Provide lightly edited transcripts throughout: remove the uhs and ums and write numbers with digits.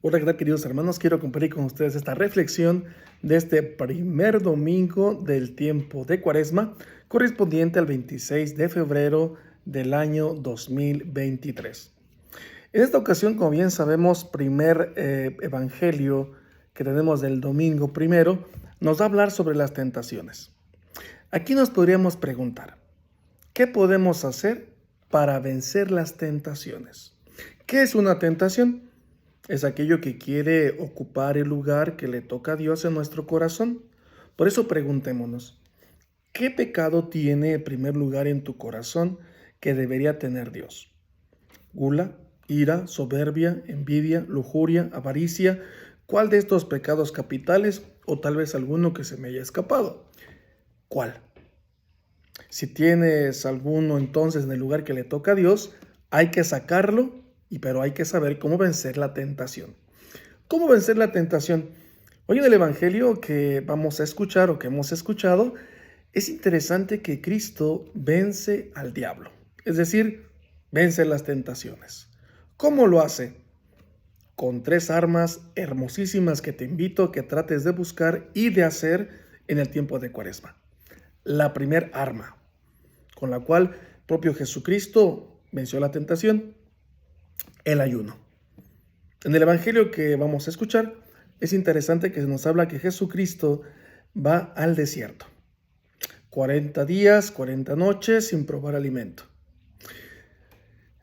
Hola, ¿qué tal, queridos hermanos? Quiero compartir con ustedes esta reflexión de este primer domingo del tiempo de Cuaresma, correspondiente al 26 de febrero del año 2023. En esta ocasión, como bien sabemos, primer evangelio que tenemos del domingo primero, nos va a hablar sobre las tentaciones. Aquí nos podríamos preguntar, ¿qué podemos hacer para vencer las tentaciones? ¿Qué es una tentación? Es aquello que quiere ocupar el lugar que le toca a Dios en nuestro corazón. Por eso preguntémonos, ¿qué pecado tiene el primer lugar en tu corazón que debería tener Dios? ¿Gula, ira, soberbia, envidia, lujuria, avaricia? ¿Cuál de estos pecados capitales o tal vez alguno que se me haya escapado? ¿Cuál? Si tienes alguno entonces en el lugar que le toca a Dios, hay que sacarlo, pero hay que saber cómo vencer la tentación. ¿Cómo vencer la tentación? Hoy en el Evangelio que vamos a escuchar o que hemos escuchado, es interesante que Cristo vence al diablo, es decir, vence las tentaciones. ¿Cómo lo hace? Con tres armas hermosísimas que te invito a que trates de buscar y de hacer en el tiempo de Cuaresma. La primer arma, con la cual propio Jesucristo venció la tentación, el ayuno. En el Evangelio que vamos a escuchar, es interesante que nos habla que Jesucristo va al desierto. 40 días, 40 noches sin probar alimento.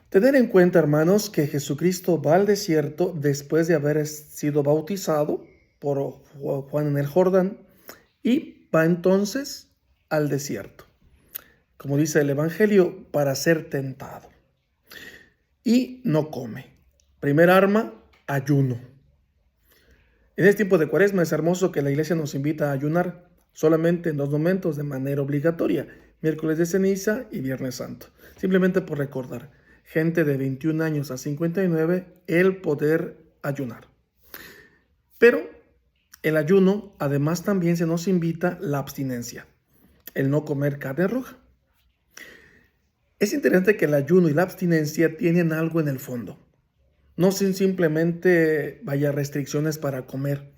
Tener en cuenta, hermanos, que Jesucristo va al desierto después de haber sido bautizado por Juan en el Jordán y va entonces al desierto, como dice el Evangelio, para ser tentado. Y no come. Primer arma, ayuno. En este tiempo de Cuaresma es hermoso que la iglesia nos invita a ayunar solamente en dos momentos de manera obligatoria, miércoles de ceniza y viernes santo, simplemente por recordar, gente de 21 años a 59, el poder ayunar. Pero el ayuno, además, también se nos invita la abstinencia, el no comer carne roja. Es interesante que el ayuno y la abstinencia tienen algo en el fondo. No son simplemente restricciones para comer,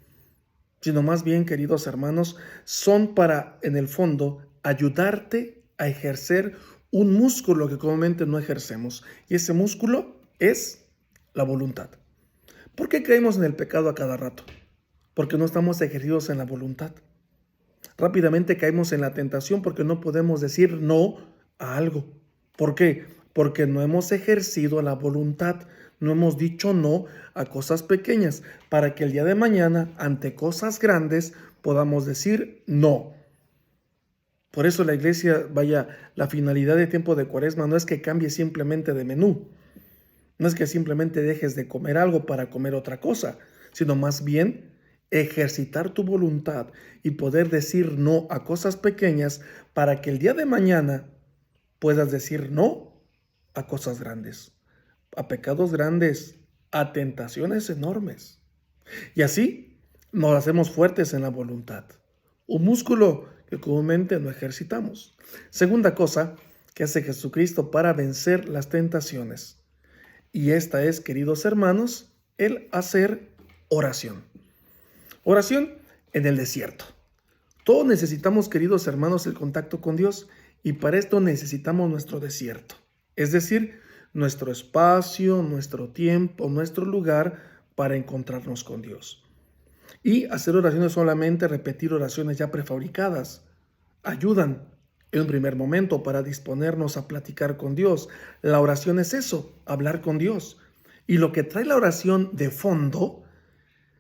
sino más bien, queridos hermanos, son para, en el fondo, ayudarte a ejercer un músculo que comúnmente no ejercemos. Y ese músculo es la voluntad. ¿Por qué caemos en el pecado a cada rato? Porque no estamos ejercidos en la voluntad. Rápidamente caemos en la tentación porque no podemos decir no a algo. ¿Por qué? Porque no hemos ejercido la voluntad, no hemos dicho no a cosas pequeñas, para que el día de mañana, ante cosas grandes, podamos decir no. Por eso la iglesia, la finalidad de tiempo de Cuaresma no es que cambies simplemente de menú, no es que simplemente dejes de comer algo para comer otra cosa, sino más bien ejercitar tu voluntad y poder decir no a cosas pequeñas para que el día de mañana puedas decir no a cosas grandes, a pecados grandes, a tentaciones enormes. Y así nos hacemos fuertes en la voluntad, un músculo que comúnmente no ejercitamos. Segunda cosa que hace Jesucristo para vencer las tentaciones, y esta es, queridos hermanos, el hacer oración. Oración en el desierto. Todos necesitamos, queridos hermanos, el contacto con Dios, y para esto necesitamos nuestro desierto, es decir, nuestro espacio, nuestro tiempo, nuestro lugar para encontrarnos con Dios. Y hacer oraciones solamente, repetir oraciones ya prefabricadas, ayudan en un primer momento para disponernos a platicar con Dios. La oración es eso, hablar con Dios. Y lo que trae la oración de fondo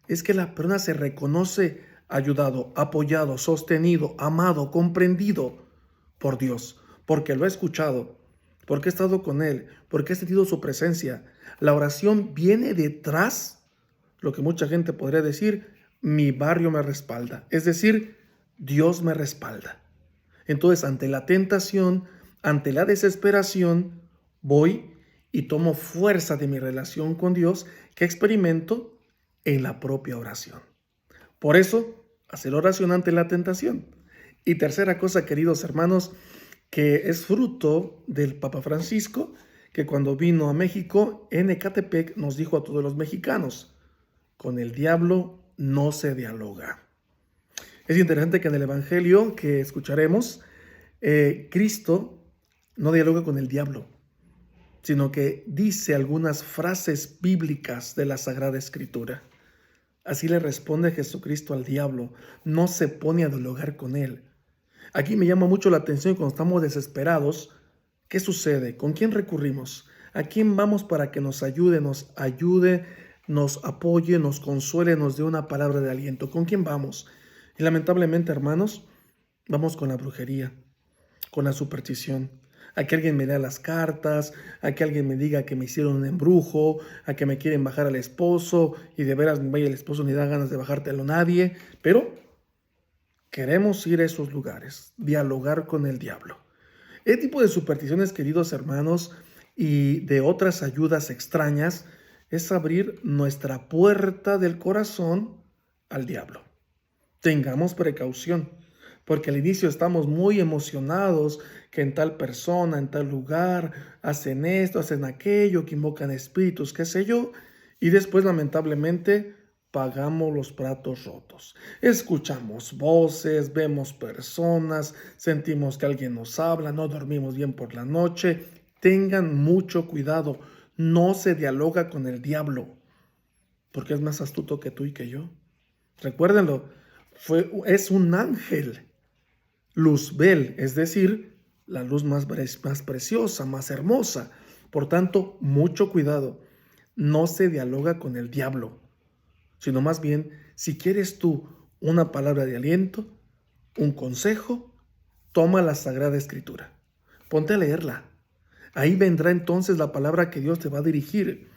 es que la persona se reconoce ayudado, apoyado, sostenido, amado, comprendido por Dios, porque lo ha escuchado, porque ha estado con Él, porque ha sentido su presencia. La oración viene detrás, lo que mucha gente podría decir, mi barrio me respalda, es decir, Dios me respalda. Entonces, ante la tentación, ante la desesperación, voy y tomo fuerza de mi relación con Dios que experimento en la propia oración. Por eso, hacer oración ante la tentación. Y tercera cosa, queridos hermanos, que es fruto del Papa Francisco, que cuando vino a México, en Ecatepec, nos dijo a todos los mexicanos, Con el diablo no se dialoga. Es interesante que en el Evangelio que escucharemos, Cristo no dialoga con el diablo, sino que dice algunas frases bíblicas de la Sagrada Escritura. Así le responde Jesucristo al diablo, no se pone a dialogar con él. Aquí me llama mucho la atención cuando estamos desesperados. ¿Qué sucede? ¿Con quién recurrimos? ¿A quién vamos para que nos ayude, nos apoye, nos consuele, nos dé una palabra de aliento? ¿Con quién vamos? Y lamentablemente, hermanos, vamos con la brujería, con la superstición. A que alguien me lea las cartas, a que alguien me diga que me hicieron un embrujo, a que me quieren bajar al esposo y de veras vaya el esposo ni da ganas de bajártelo a nadie. Pero queremos ir a esos lugares, dialogar con el diablo. Este tipo de supersticiones, queridos hermanos, y de otras ayudas extrañas, es abrir nuestra puerta del corazón al diablo. Tengamos precaución, porque al inicio estamos muy emocionados que en tal persona, en tal lugar, hacen esto, hacen aquello, que invocan espíritus, qué sé yo, y después lamentablemente pagamos los platos rotos. Escuchamos voces, vemos personas, sentimos que alguien nos habla, no dormimos bien por la noche. Tengan mucho cuidado, no se dialoga con el diablo, porque es más astuto que tú y que yo. Recuérdenlo, es un ángel, Luzbel, es decir, la luz más preciosa, más hermosa. Por tanto, mucho cuidado, no se dialoga con el diablo, sino más bien, si quieres tú una palabra de aliento, un consejo, toma la Sagrada Escritura, ponte a leerla. Ahí vendrá entonces la palabra que Dios te va a dirigir.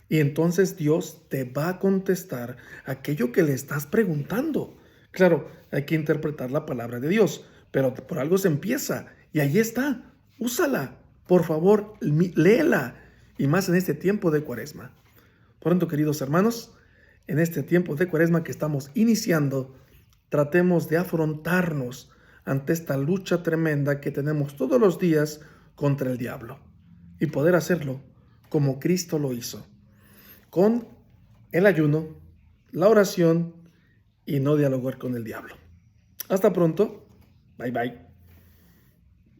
Y entonces Dios te va a contestar aquello que le estás preguntando. Claro, hay que interpretar la palabra de Dios, pero por algo se empieza. Y ahí está, úsala. Por favor, léela. Y más en este tiempo de Cuaresma. Por tanto, queridos hermanos, en este tiempo de Cuaresma que estamos iniciando, tratemos de afrontarnos ante esta lucha tremenda que tenemos todos los días contra el diablo. Y poder hacerlo como Cristo lo hizo, con el ayuno, la oración y no dialogar con el diablo. Hasta pronto. Bye bye.